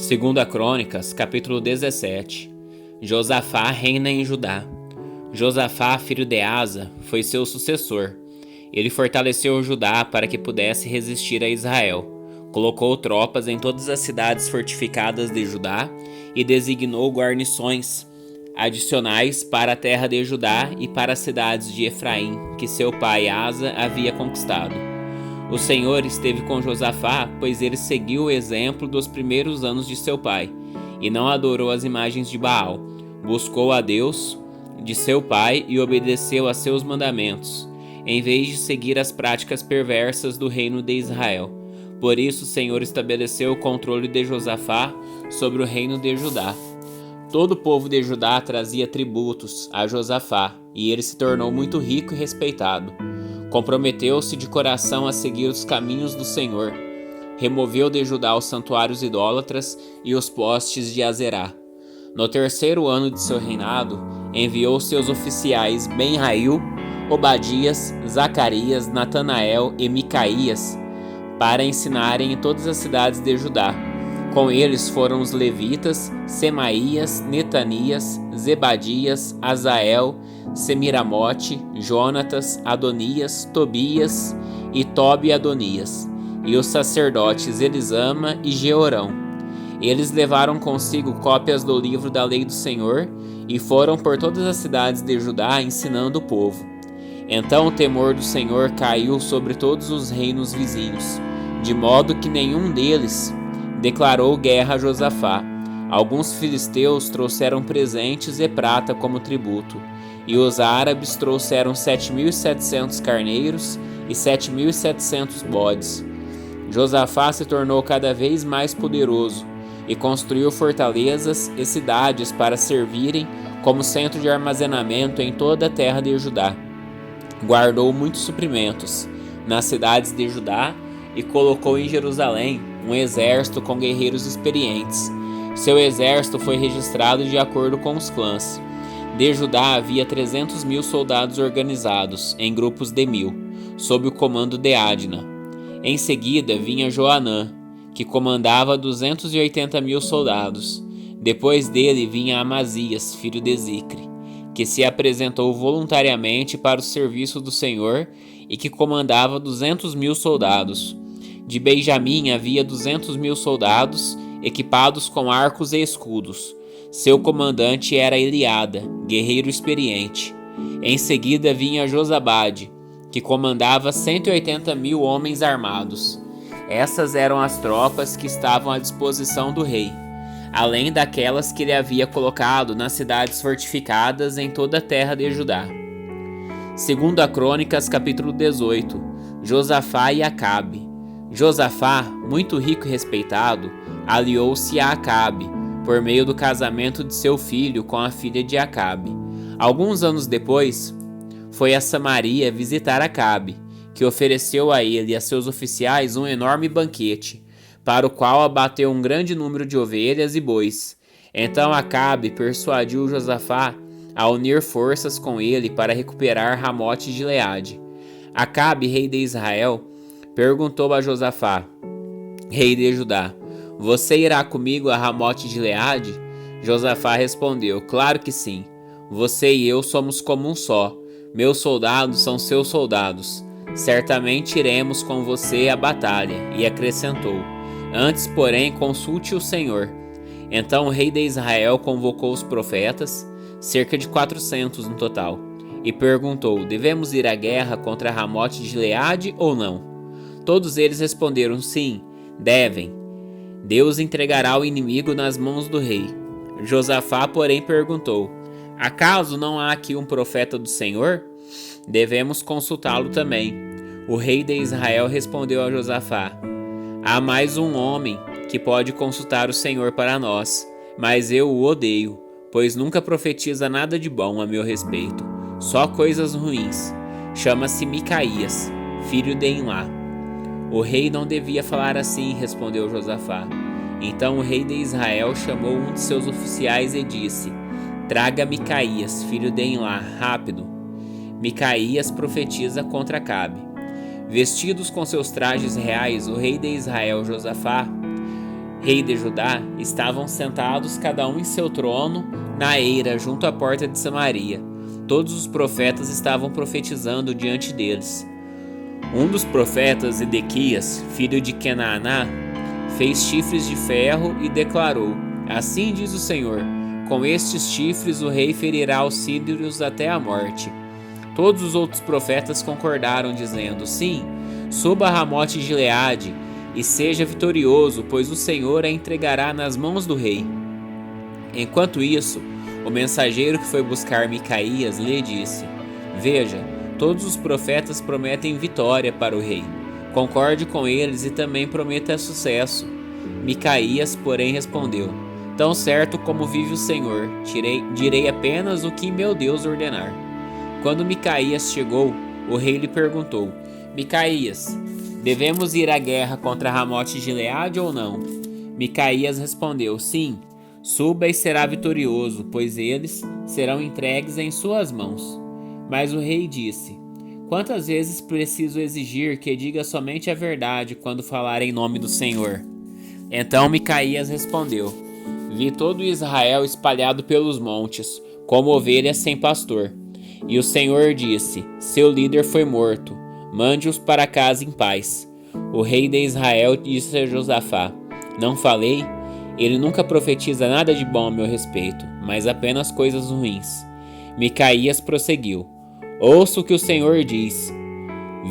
Segunda Crônicas, capítulo 17. Josafá reina em Judá. Josafá, filho de Asa, foi seu sucessor. Ele fortaleceu Judá para que pudesse resistir a Israel. Colocou tropas em todas as cidades fortificadas de Judá e designou guarnições adicionais para a terra de Judá e para as cidades de Efraim, que seu pai Asa havia conquistado. O Senhor esteve com Josafá, pois ele seguiu o exemplo dos primeiros anos de seu pai, e não adorou as imagens de Baal. Buscou a Deus de seu pai e obedeceu a seus mandamentos, em vez de seguir as práticas perversas do reino de Israel. Por isso o Senhor estabeleceu o controle de Josafá sobre o reino de Judá. Todo o povo de Judá trazia tributos a Josafá, e ele se tornou muito rico e respeitado. Comprometeu-se de coração a seguir os caminhos do Senhor. Removeu de Judá os santuários idólatras e os postes de Azerá. No terceiro ano de seu reinado, enviou seus oficiais Ben-Hail, Obadias, Zacarias, Natanael e Micaías para ensinarem em todas as cidades de Judá. Com eles foram os levitas, Semaías, Netanias, Zebadias, Azael, Semiramote, Jonatas, Adonias, Tobias e Tobi-Adonias, e os sacerdotes Elisama e Jeorão. Eles levaram consigo cópias do livro da lei do Senhor e foram por todas as cidades de Judá ensinando o povo. Então o temor do Senhor caiu sobre todos os reinos vizinhos, de modo que nenhum deles declarou guerra a Josafá. Alguns filisteus trouxeram presentes e prata como tributo, e os árabes trouxeram 7.700 carneiros e 7.700 bodes. Josafá se tornou cada vez mais poderoso e construiu fortalezas e cidades para servirem como centro de armazenamento em toda a terra de Judá. Guardou muitos suprimentos nas cidades de Judá e colocou em Jerusalém um exército com guerreiros experientes. Seu exército foi registrado de acordo com os clãs. De Judá havia 300.000 soldados organizados em grupos de 1.000, sob o comando de Adna. Em seguida vinha Joanã, que comandava 280.000 soldados. Depois dele vinha Amazias, filho de Zicre, que se apresentou voluntariamente para o serviço do Senhor e que comandava 200.000 soldados. De Benjamim havia 200.000 soldados, equipados com arcos e escudos. Seu comandante era Eliada, guerreiro experiente. Em seguida vinha Josabade, que comandava 180.000 homens armados. Essas eram as tropas que estavam à disposição do rei, além daquelas que ele havia colocado nas cidades fortificadas em toda a terra de Judá. Segunda Crônicas, capítulo 18. Josafá e Acabe. Josafá, muito rico e respeitado, aliou-se a Acabe, por meio do casamento de seu filho com a filha de Acabe. Alguns anos depois, foi a Samaria visitar Acabe, que ofereceu a ele e a seus oficiais um enorme banquete, para o qual abateu um grande número de ovelhas e bois. Então Acabe persuadiu Josafá a unir forças com ele para recuperar Ramote de Gileade. Acabe, rei de Israel, perguntou a Josafá, rei de Judá: "Você irá comigo a Ramote de Gileade?" Josafá respondeu: "Claro que sim. Você e eu somos como um só. Meus soldados são seus soldados. Certamente iremos com você à batalha." E acrescentou: "Antes, porém, consulte o Senhor." Então o rei de Israel convocou os profetas, cerca de 400 no total, e perguntou: "Devemos ir à guerra contra Ramote de Gileade ou não?" Todos eles responderam: "Sim, devem. Deus entregará o inimigo nas mãos do rei." Josafá, porém, perguntou: "Acaso não há aqui um profeta do Senhor? Devemos consultá-lo também." O rei de Israel respondeu a Josafá: "Há mais um homem que pode consultar o Senhor para nós, mas eu o odeio, pois nunca profetiza nada de bom a meu respeito, só coisas ruins. Chama-se Micaías, filho de Imlá." "O rei não devia falar assim", respondeu Josafá. Então o rei de Israel chamou um de seus oficiais e disse: "Traga Micaías, filho de Imlá, rápido." Micaías profetiza contra Acabe. Vestidos com seus trajes reais, o rei de Israel, Josafá, rei de Judá, estavam sentados cada um em seu trono na eira junto à porta de Samaria. Todos os profetas estavam profetizando diante deles. Um dos profetas, Edequias, filho de Kenaná, fez chifres de ferro e declarou: Assim diz o Senhor, com estes chifres o rei ferirá os sírios até a morte. Todos os outros profetas concordaram, dizendo: Sim, suba a Ramote Gileade e seja vitorioso, pois o Senhor a entregará nas mãos do rei. Enquanto isso, o mensageiro que foi buscar Micaías lhe disse: Veja, todos os profetas prometem vitória para o rei. Concorde com eles e também prometa sucesso. Micaías, porém, respondeu: Tão certo como vive o Senhor, direi apenas o que meu Deus ordenar. Quando Micaías chegou, o rei lhe perguntou: Micaías, devemos ir à guerra contra Ramote Gileade ou não? Micaías respondeu: Sim, suba e será vitorioso, pois eles serão entregues em suas mãos. Mas o rei disse: Quantas vezes preciso exigir que diga somente a verdade quando falar em nome do Senhor? Então Micaías respondeu: Vi todo Israel espalhado pelos montes, como ovelhas sem pastor. E o Senhor disse: Seu líder foi morto, mande-os para casa em paz. O rei de Israel disse a Josafá: Não falei? Ele nunca profetiza nada de bom a meu respeito, mas apenas coisas ruins. Micaías prosseguiu: Ouça o que o Senhor diz.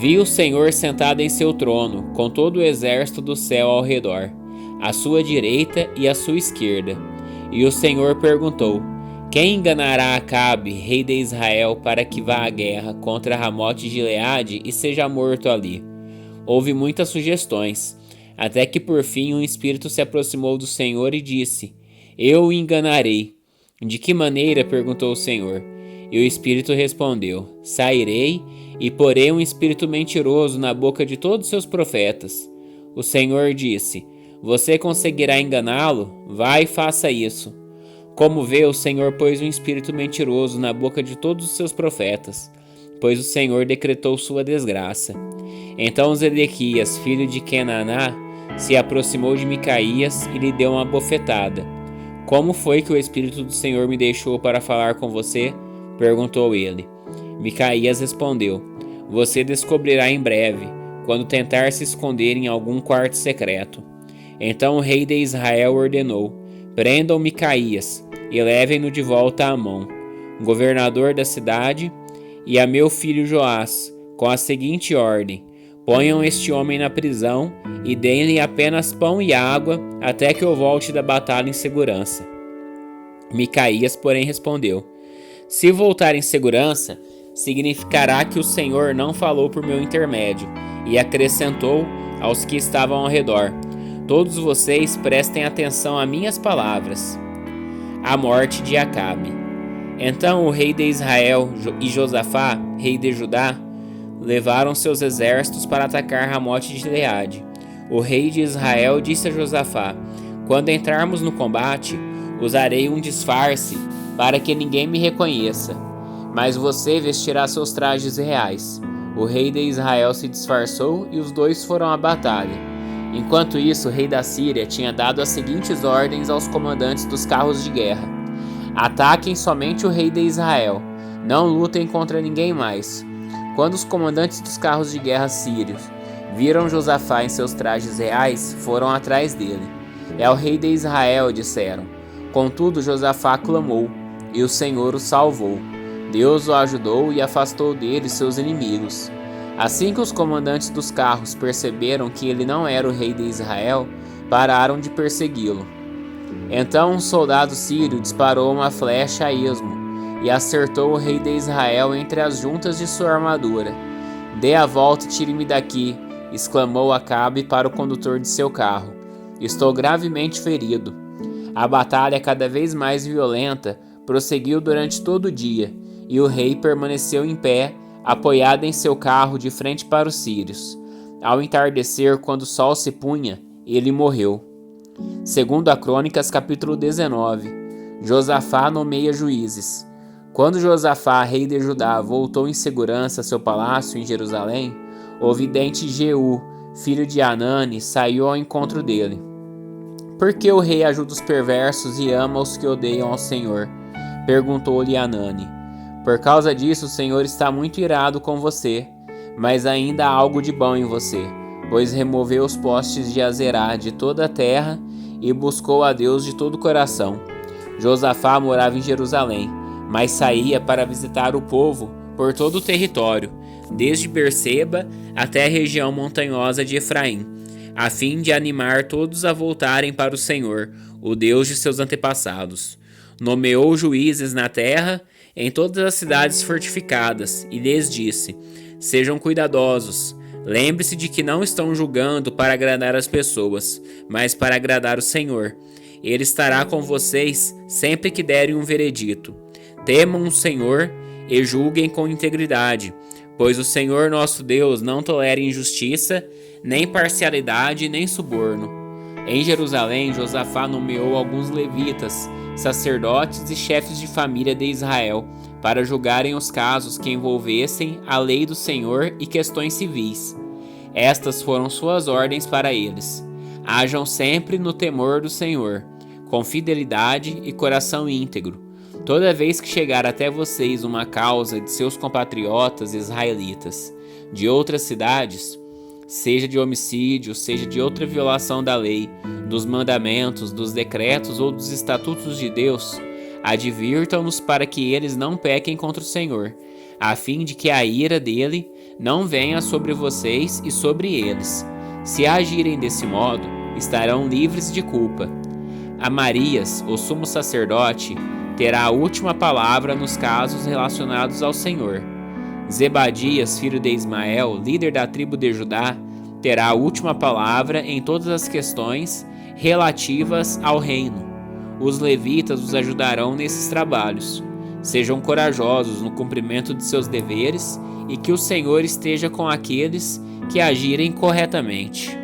Vi o Senhor sentado em seu trono, com todo o exército do céu ao redor, à sua direita e à sua esquerda. E o Senhor perguntou: Quem enganará Acabe, rei de Israel, para que vá à guerra contra Ramote Gileade e seja morto ali? Houve muitas sugestões, até que por fim um espírito se aproximou do Senhor e disse: Eu o enganarei. De que maneira? Perguntou o Senhor. E o espírito respondeu: Sairei e porei um espírito mentiroso na boca de todos seus profetas. O Senhor disse: Você conseguirá enganá-lo? Vai e faça isso. Como vê, o Senhor pôs um espírito mentiroso na boca de todos os seus profetas, pois o Senhor decretou sua desgraça. Então Zedequias, filho de Kenaná, se aproximou de Micaías e lhe deu uma bofetada. Como foi que o Espírito do Senhor me deixou para falar com você? Perguntou ele. Micaías respondeu: Você descobrirá em breve, quando tentar se esconder em algum quarto secreto. Então o rei de Israel ordenou: Prendam Micaías e levem-no de volta a Amon, governador da cidade, e a meu filho Joás, com a seguinte ordem: Ponham este homem na prisão e deem-lhe apenas pão e água até que eu volte da batalha em segurança. Micaías, porém, respondeu: Se voltar em segurança, significará que o Senhor não falou por meu intermédio. E acrescentou aos que estavam ao redor: Todos vocês prestem atenção a minhas palavras. A morte de Acabe. Então o rei de Israel e Josafá, rei de Judá, levaram seus exércitos para atacar Ramote de Gileade. O rei de Israel disse a Josafá: Quando entrarmos no combate, usarei um disfarce para que ninguém me reconheça, mas você vestirá seus trajes reais. O rei de Israel se disfarçou e os dois foram à batalha. Enquanto isso, o rei da Síria tinha dado as seguintes ordens aos comandantes dos carros de guerra: Ataquem somente o rei de Israel, não lutem contra ninguém mais. Quando os comandantes dos carros de guerra sírios viram Josafá em seus trajes reais, foram atrás dele. É o rei de Israel, disseram. Contudo, Josafá clamou, e o Senhor o salvou. Deus o ajudou e afastou dele seus inimigos. Assim que os comandantes dos carros perceberam que ele não era o rei de Israel, pararam de persegui-lo. Então um soldado sírio disparou uma flecha a esmo e acertou o rei de Israel entre as juntas de sua armadura. Dê a volta e tire-me daqui, exclamou Acabe para o condutor de seu carro. Estou gravemente ferido. A batalha, cada vez mais violenta, prosseguiu durante todo o dia, e o rei permaneceu em pé, apoiado em seu carro de frente para os sírios. Ao entardecer, quando o sol se punha, ele morreu. Segundo a Crônicas, capítulo 19, Josafá nomeia juízes. Quando Josafá, rei de Judá, voltou em segurança a seu palácio em Jerusalém, o vidente Jeú, filho de Anani, saiu ao encontro dele. Por que o rei ajuda os perversos e ama os que odeiam ao Senhor? Perguntou-lhe Hanani. Por causa disso o Senhor está muito irado com você, mas ainda há algo de bom em você, pois removeu os postes de Azerá de toda a terra e buscou a Deus de todo o coração. Josafá morava em Jerusalém, mas saía para visitar o povo por todo o território, desde Berseba até a região montanhosa de Efraim, a fim de animar todos a voltarem para o Senhor, o Deus de seus antepassados. Nomeou juízes na terra, em todas as cidades fortificadas, e lhes disse: sejam cuidadosos. Lembre-se de que não estão julgando para agradar as pessoas, mas para agradar o Senhor. Ele estará com vocês sempre que derem um veredito. Temam o Senhor e julguem com integridade, pois o Senhor nosso Deus não tolera injustiça, nem parcialidade, nem suborno. Em Jerusalém, Josafá nomeou alguns levitas, sacerdotes e chefes de família de Israel, para julgarem os casos que envolvessem a lei do Senhor e questões civis. Estas foram suas ordens para eles: hajam sempre no temor do Senhor, com fidelidade e coração íntegro. Toda vez que chegar até vocês uma causa de seus compatriotas israelitas de outras cidades, seja de homicídio, seja de outra violação da lei, dos mandamentos, dos decretos ou dos estatutos de Deus, advirtam-nos para que eles não pequem contra o Senhor, a fim de que a ira dele não venha sobre vocês e sobre eles. Se agirem desse modo, estarão livres de culpa. Amarias, o sumo sacerdote, terá a última palavra nos casos relacionados ao Senhor. Zebadias, filho de Ismael, líder da tribo de Judá, terá a última palavra em todas as questões relativas ao reino. Os levitas os ajudarão nesses trabalhos. Sejam corajosos no cumprimento de seus deveres e que o Senhor esteja com aqueles que agirem corretamente.